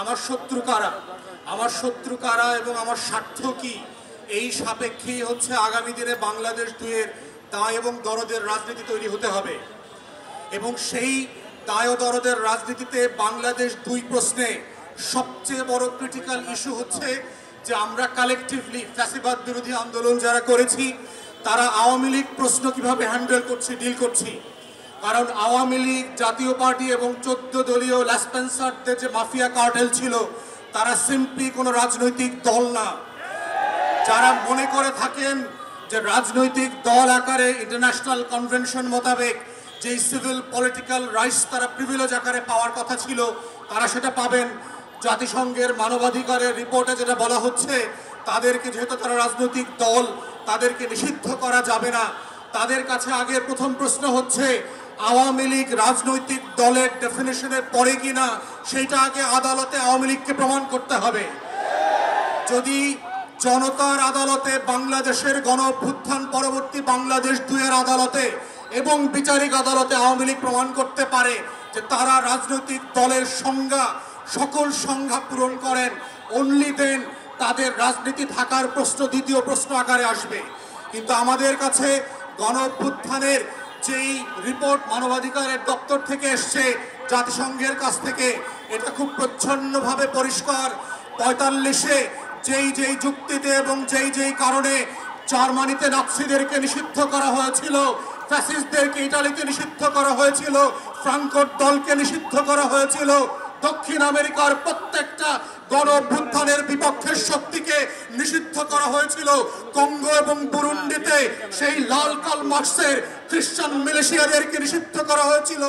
আমার শত্রু কারা, আমার শত্রু কারা এবং আমার স্বার্থ কি, এই সাপেক্ষেই হচ্ছে আগামী দিনে বাংলাদেশ দুয়ের দায় এবং দরদের রাজনীতি তৈরি হতে হবে। এবং সেই দায় ও দরদের রাজনীতিতে বাংলাদেশ দুই প্রশ্নে সবচেয়ে বড় ক্রিটিক্যাল ইস্যু হচ্ছে যে আমরা কালেকটিভলি ফ্যাসিবাদ বিরোধী আন্দোলন যারা করেছি তারা আওয়ামী লীগ প্রশ্ন কিভাবে হ্যান্ডেল করছি, ডিল করছি। কারণ আওয়ামী লীগ, জাতীয় পার্টি এবং 14 দলীয় ল্যাসপেন্সারদের যে মাফিয়া কার্টেল ছিল তারা সিম্পলি কোনো রাজনৈতিক দল না। যারা মনে করে থাকেন যে রাজনৈতিক দল আকারে ইন্টারন্যাশনাল কনভেনশন মোতাবেক যেই সিভিল পলিটিক্যাল রাইটস তারা প্রিভিলেজ আকারে পাওয়ার কথা ছিল তারা সেটা পাবেন। জাতিসংঘের মানবাধিকারের রিপোর্টে যেটা বলা হচ্ছে তাদেরকে যেহেতু তারা রাজনৈতিক দল তাদেরকে নিষিদ্ধ করা যাবে না। তাদের কাছে আগে প্রথম প্রশ্ন হচ্ছে আওয়ামী লীগ রাজনৈতিক দলের ডেফিনেশনের পরে কিনা সেইটা আগে আদালতে আওয়ামী লীগকে প্রমাণ করতে হবে। যদি জনতার আদালতে, বাংলাদেশের গণ অভ্যুত্থান পরবর্তী বাংলাদেশ দুয়ের আদালতে এবং বিচারিক আদালতে আওয়ামী লীগ প্রমাণ করতে পারে যে তারা রাজনৈতিক দলের সংজ্ঞা, সকল সংজ্ঞা পূরণ করেন, অনলি দেন তাদের রাজনীতি থাকার প্রশ্ন দ্বিতীয় প্রশ্ন আকারে আসবে। কিন্তু আমাদের কাছে গণ অভ্যুত্থানের যেই রিপোর্ট মানবাধিকারের দপ্তর থেকে এসছে, জাতিসংঘের কাছ থেকে, এটা খুব প্রচ্ছন্নভাবে পরিষ্কার। 45-এ যেই যুক্তিতে এবং যেই কারণে জার্মানিতে নাৎসিদেরকে নিষিদ্ধ করা হয়েছিল, ফ্যাসিস্টদেরকে ইটালিতে নিষিদ্ধ করা হয়েছিল, ফ্রাঙ্কোর দলকে নিষিদ্ধ করা হয়েছিল, দক্ষিণ আমেরিকার প্রত্যেকটা গণ অভ্যুত্থানের বিপক্ষের শক্তিকে নিষিদ্ধ করা হয়েছিল। কঙ্গো এবং বুরুন্ডিতে সেই লাল কাল মার্কসের খ্রিস্টান মিলিশিয়াদেরকে নিষিদ্ধ করা হয়েছিল।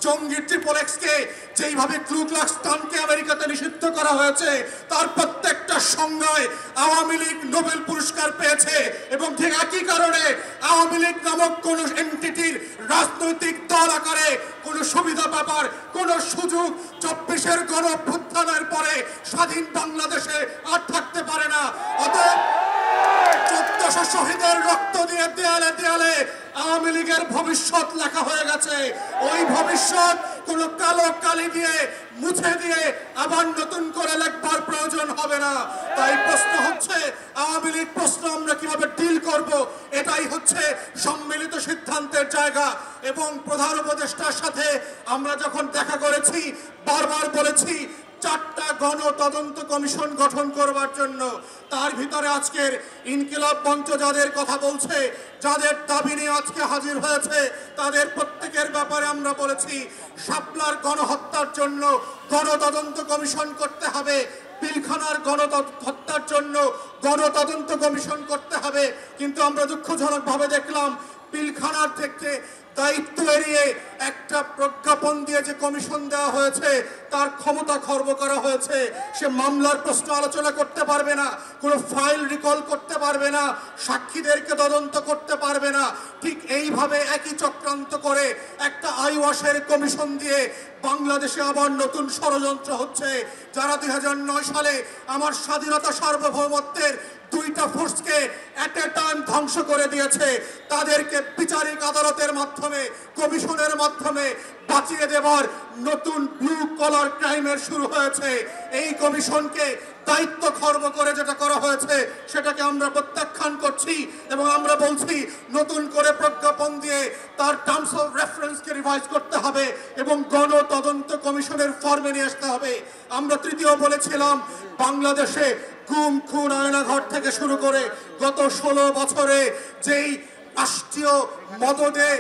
জঙ্গি ট্রিপল এক্সকে যেইভাবে ক্লু ক্লাক্স ক্লানকে আমেরিকাতে নিষিদ্ধ করা হয়েছে তার প্রত্যেকটা সংজ্ঞায় আওয়ামী লীগ নোবেল পুরস্কার পেয়েছে। এবং ঠিক একই কারণে আওয়ামী লীগ নামক কোন এন্টিটির রাজনৈতিক দল আকারে কোনো সুবিধা পাবার কোনো সুযোগ 24-এর গণ অভ্যুত্থানের পরে স্বাধীন বাংলাদেশে আর থাকতে পারে না। অতএব 1400 শহীদের রক্ত দিয়ে দেয়ালে দেয়ালে আওয়ামী লীগের ভবিষ্যৎ লেখা হয়ে গেছে। ওই ভবিষ্যৎ কোন কালো কালি দিয়ে মুছে দিয়ে আবার নতুন করে লেখবার প্রয়োজন হবে না। তাই প্রশ্ন হচ্ছে আওয়ামী লীগ প্রশ্ন আমরা কিভাবে ডিল করব, এটাই হচ্ছে সম্মিলিত সিদ্ধান্তের জায়গা। এবং প্রধান উপদেষ্টার সাথে আমরা যখন দেখা করেছি বারবার বলেছি 4টা গণ তদন্ত কমিশন গঠন করবার জন্য। তার ভিতরে আজকের ইনকিলাব মঞ্চ যাদের কথা বলছে, যাদের দাবি নিয়ে আজকে হাজির হয়েছে, তাদের প্রত্যেকের ব্যাপারে আমরা বলেছি শাপলার গণহত্যার জন্য গণতদন্ত কমিশন করতে হবে, পিলখানার গণহত্যার জন্য গণতদন্ত কমিশন করতে হবে। কিন্তু আমরা দুঃখজনকভাবে দেখলাম পিলখানার থেকে দায়িত্ব এড়িয়ে একটা প্রজ্ঞাপন দিয়ে যে কমিশন দেওয়া হয়েছে তার ক্ষমতা খর্ব করা হয়েছে। সে মামলার প্রশ্ন আলোচনা করতে পারবে না, কোনো ফাইল রিকল করতে পারবে না, সাক্ষীদেরকে তদন্ত করতে পারবে না। ঠিক এইভাবে একই চক্রান্ত করে একটা আইওয়াশের কমিশন দিয়ে বাংলাদেশে আবার নতুন ষড়যন্ত্র হচ্ছে। যারা 2009 সালে আমার স্বাধীনতা সার্বভৌমত্বের 2টা ফোর্সকে এট এ টাইম ধ্বংস করে দিয়েছে, তাদেরকে বিচারিক আদালতের মাধ্যমে, কমিশনের মাধ্যমে বাঁচিয়ে দেবার নতুন ব্লু কলার ক্রাইমের শুরু হয়েছে। এই কমিশনকে দায়িত্ব খর্ব করে যেটা করা হয়েছে সেটাকে আমরা প্রত্যাখ্যান করছি এবং আমরা বলছি নতুন করে প্রজ্ঞাপন দিয়ে তার টার্মস অফ রেফারেন্সকে রিভাইজ করতে হবে এবং গণ তদন্ত কমিশনের ফর্মে নিয়ে আসতে হবে। আমরা তৃতীয় বলেছিলাম বাংলাদেশে গুম, খুন, আয়নাঘর থেকে শুরু করে গত 16 বছরে যেই রাষ্ট্রীয় মদদে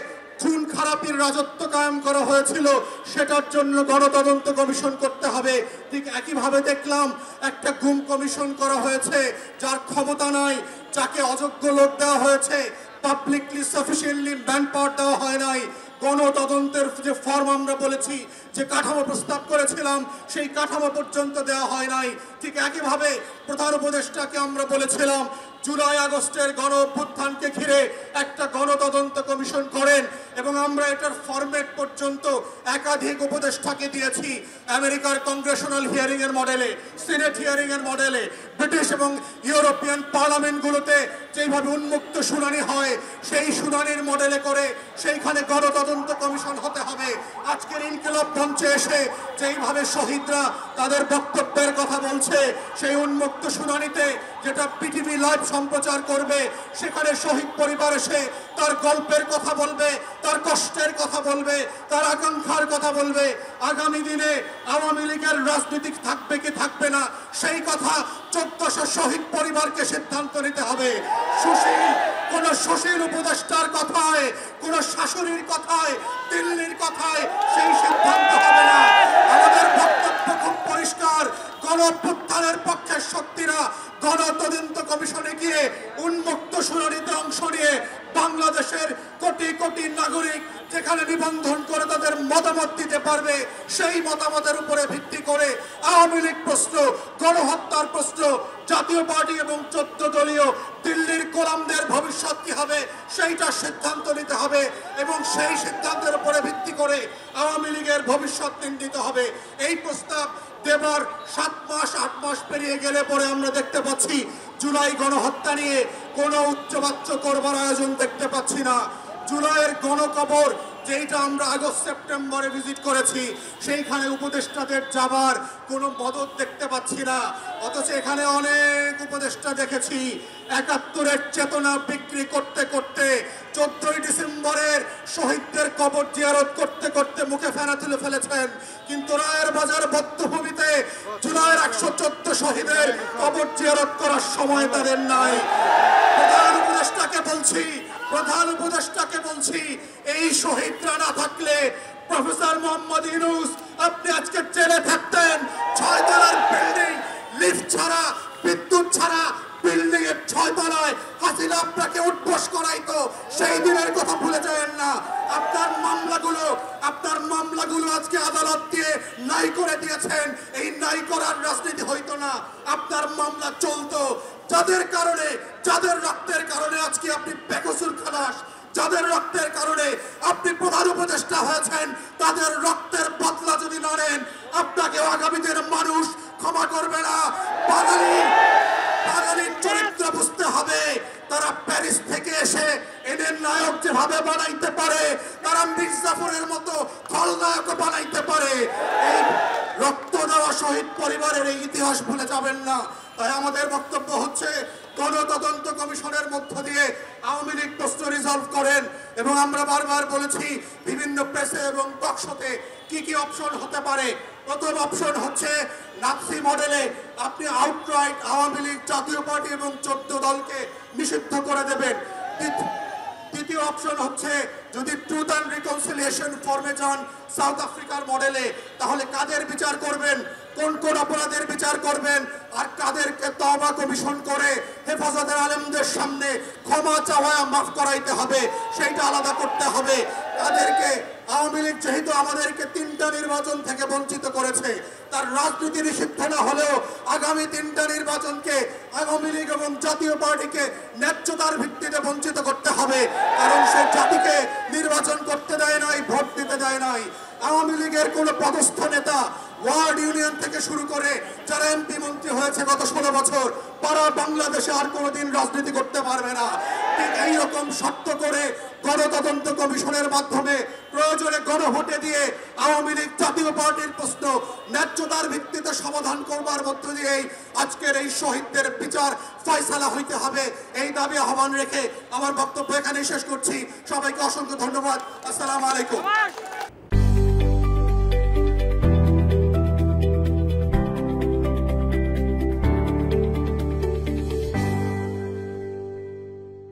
খুন খারাপির রাজত্ব কায়েম করা হয়েছিল সেটার জন্য গণতদন্ত কমিশন করতে হবে। ঠিক একইভাবে দেখলাম একটা গুম কমিশন করা হয়েছে যার ক্ষমতা নাই, যাকে অযোগ্য লোক দেওয়া হয়েছে, পাবলিকলি সাফিসিয়েন্টলি ম্যান পাওয়ার দেওয়া হয় নাই। গণতদন্তের যে ফর্ম আমরা বলেছি, যে কাঠামো প্রস্তাব করেছিলাম সেই কাঠামো পর্যন্ত দেওয়া হয় নাই। ঠিক একইভাবে প্রধান উপদেষ্টাকে আমরা বলেছিলাম জুলাই আগস্টের গণ অভ্যুত্থানকে ঘিরে একটা গণতদন্ত কমিশন করেন এবং আমরা এটার ফরম্যাট পর্যন্ত একাধিক উপদেষ্টাকে দিয়েছি। আমেরিকার কংগ্রেশনাল হিয়ারিং এর মডেলে, সিনেট হিয়ারিং এর মডেলে, ব্রিটিশ এবং ইউরোপিয়ান পার্লামেন্টগুলোতে যেভাবে উন্মুক্ত শুনানি হয় সেই শুনানির মডেলে করে সেইখানে গণতদন্ত কমিশন হতে হবে। আজকের ইনকিলাব মঞ্চে এসে যেইভাবে শহীদরা তাদের বক্তব্যের কথা বলছে সেই উন্মুক্ত শুনানিতে যেটা পিটিভি লাইভ সম্প্রচার করবে সেখানে শহীদ পরিবার এসে তার গল্পের কথা বলবে, তার কষ্টের কথা বলবে, তার আকাঙ্ক্ষার কথা বলবে। আগামী দিনে আওয়ামী লীগের রাজনীতি থাকবে কি থাকবে না সেই কথা 1400 শহীদ পরিবারকে সিদ্ধান্ত নিতে হবে। কোন সুশীল উপদেষ্টার কথায়, কোন শাশুড়ির কথায়, দিল্লির কথায় সেই সিদ্ধান্ত হবে না। আমাদের বক্তব্য খুব পরিষ্কার, গণঅভ্যুত্থানের পক্ষের শক্তিরা গণতদন্ত কমিশনে গিয়ে উন্মুক্ত শুনানিতে অংশ নিয়ে বাংলাদেশের কোটি কোটি নাগরিক যেখানে নিবন্ধন করে তাদের মতামত দিতে পারবে সেই মতামতের উপরে ভিত্তি করে আওয়ামী লীগ প্রশ্ন, গণহত্যার প্রশ্ন, জাতীয় পার্টি এবং 14 দলীয় দিল্লির গোলামদের ভবিষ্যৎ কি হবে সেইটা সিদ্ধান্ত নিতে হবে এবং সেই সিদ্ধান্তের উপরে ভিত্তি করে আওয়ামী লীগের ভবিষ্যৎ নির্ণীত হবে। এই প্রস্তাব দেবার 7 মাস 8 মাস পেরিয়ে গেলে পরে আমরা দেখতে পাচ্ছি জুলাই গণহত্যা নিয়ে কোনো উচ্চবাচ্য করবার আয়োজন দেখতে পাচ্ছি না। জুলাইয়ের গণকবর যেটা আমরা আগস্ট সেপ্টেম্বরে ভিজিট করেছি সেইখানে উপদেষ্টাদের যাবার কোনো মদত দেখতে পাচ্ছি না। অথচ এখানে অনেক উপদেষ্টা দেখেছি 71-এর চেতনা বিক্রি করতে করতে 14ই ডিসেম্বরের শহীদদের কবর জিয়ারত করতে করতে মুখে ফেনা তুলে ফেলেছেন, কিন্তু রায়ের বাজার বধ্যভূমিতে জুলাইয়ের 114 শহীদের কবর জিয়ারত করার সময় তাদের নাই। প্রধান উপদেষ্টাকে বলছি এই শহীদরা না থাকলে প্রফেসর মোহাম্মদ ইউনূস আপনি আজকে জেলে থাকতেন। 6 তলার বিল্ডিং, লিফট ছাড়া, বিদ্যুৎ ছাড়া বিল্ডিং এর 6 তলায় হাসিনা আপনাকে উঠবোস করাইতো, সেই দিনের কথা ভুলে যাবেন না। আপনার মামলাগুলো আজকে আদালত দিয়ে নাই করে দিয়েছেন, এই নাই করার রাজনীতি হইতো না, আপনার মামলা চলতো। যাদের রক্তের কারণে আজকে আপনি বেকসুর খালাস, যাদের রক্তের কারণে আপনি প্রধান উপদেষ্টা হয়েছেন, তাদের রক্তের বদলা যদি না নেন আপনাকে আগামী দিনের মানুষ ক্ষমা করবে না। বাঙালির চরিত্র বুঝতে হবে। তারা প্যারিস থেকে এসে এদের নায়ক যেভাবে বানাইতে পারে তারা মির্জাফরের মতো খলনায়ক বানাইতে পারে। এই রক্ত দেওয়া শহীদ পরিবারের এই ইতিহাস ভুলে যাবেন না। তাই আমাদের বক্তব্য হচ্ছে গণতদন্ত কমিশনের মধ্য দিয়ে আওয়ামী লীগ প্রশ্ন রিজলভ করেন এবং আমরা বারবার বলেছি বিভিন্ন প্রেসে এবং টকশোতে কি অপশন হতে পারে। প্রথম অপশন হচ্ছে নাৎসি মডেলে আপনি আউটরাইট আওয়ামী লীগ, জাতীয় পার্টি এবং 14 দলকে নিষিদ্ধ করে দেবেন। দ্বিতীয় অপশন হচ্ছে যদি ট্রুথ অ্যান্ড রিকনসিলিয়েশন ফর্মে যান সাউথ আফ্রিকার মডেলে, তাহলে কাদের বিচার করবেন, কোন কোন অপরাধের বিচার করবেন আর কাদেরকে তওবা কমিশন করে হেফাজতের আলেমদের সামনে ক্ষমা চাওয়া মাফ করাইতে হবে সেইটা আলাদা করতে হবে। তাদেরকে আওয়ামী লীগ যেহেতু আমাদেরকে 3টা নির্বাচন থেকে বঞ্চিত করেছে, তার রাজনীতি নিষিদ্ধ না হলেও আগামী 3টা নির্বাচনকে আওয়ামী লীগ এবং জাতীয় পার্টিকে ন্যায্যতার ভিত্তিতে বঞ্চিত করতে হবে, কারণ সে জাতিকে নির্বাচন করতে দেয় নাই, ভোট দিতে দেয় নাই। আওয়ামী লীগের কোন পদস্থ নেতা ওয়ার্ড ইউনিয়ন থেকে শুরু করে যারা এমপি মন্ত্রী হয়েছে গত 16 বছর তারা বাংলাদেশে আর কোনোদিন রাজনীতি করতে পারবে না। ঠিক এইরকম শর্ত করে গণতদন্ত কমিশনের মাধ্যমে প্রয়োজনে গণভোটে দিয়ে আওয়ামী লীগ, জাতীয় পার্টির প্রশ্ন ন্যায্যতার ভিত্তিতে সমাধান করবার মধ্য দিয়েই আজকের এই শহীদদের বিচার ফয়সালা হইতে হবে। এই দাবি আহ্বান রেখে আমার বক্তব্য এখানেই শেষ করছি। সবাইকে অসংখ্য ধন্যবাদ। আসসালামু আলাইকুম।